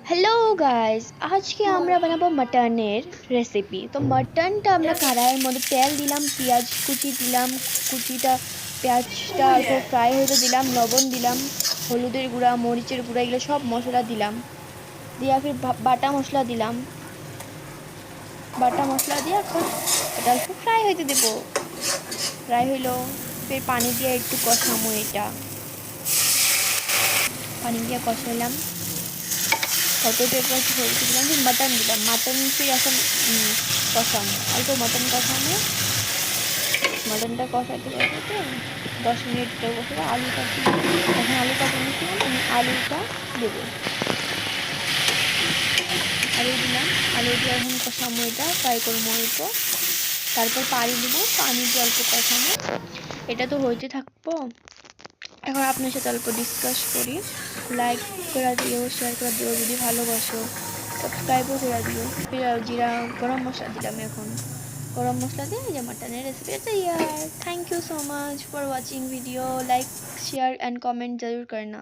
Hello guys, আজকে আমরা বানাবো মাটনের রেসিপি। তো মাটনটা আমরা কড়াইয়ের মধ্যে তেল দিলাম, পেঁয়াজ কুচি দিলাম, কুচিটা পেঁয়াজটা অল্প ফ্রাই হতে দিলাম, লবণ দিলাম, হলুদের গুঁড়া, মরিচের গুঁড়া, এগুলো সব মশলা দিলাম, দিয়ে ফির বাটা মশলা দিলাম। বাটা মশলা দিয়ে এখন এটা অল্প ফ্রাই হইতে দেবো। ফ্রাই হইলো, ফির পানি দিয়ে একটু কষামো। এটা পানি দিয়ে কষাইলাম, কতটা হলুদ দিলাম, ফির মটন দিলাম। মটন ফির এখন কষানো, অল্প মটন কষানো। মটনটা কষাইতে কষাইতে 10 মিনিট কষাবো। আলুটা এখন আলুটা বলেছিলাম, আমি আলুটা দেবো। আলু দিলাম, আলু দিয়ে এখন কষামো, এটা ফ্রাই করবো অল্প। তারপর পানি দেবো, পানি দিয়ে অল্প কষানো। এটা তো হইতে থাকবো। এখন আপনার সাথে অল্প ডিসকাস করি। লাইক করে দিও, শেয়ার করে দিও যদি ভালোবাসো, সাবস্ক্রাইবও করে দিও। জিরা গরম মশলা দিলাম। এখন গরম মশলা দিয়ে এই যে মাটনের রেসিপি तैयार। Thank you so much for watching video. Like share and comment जरूर करना।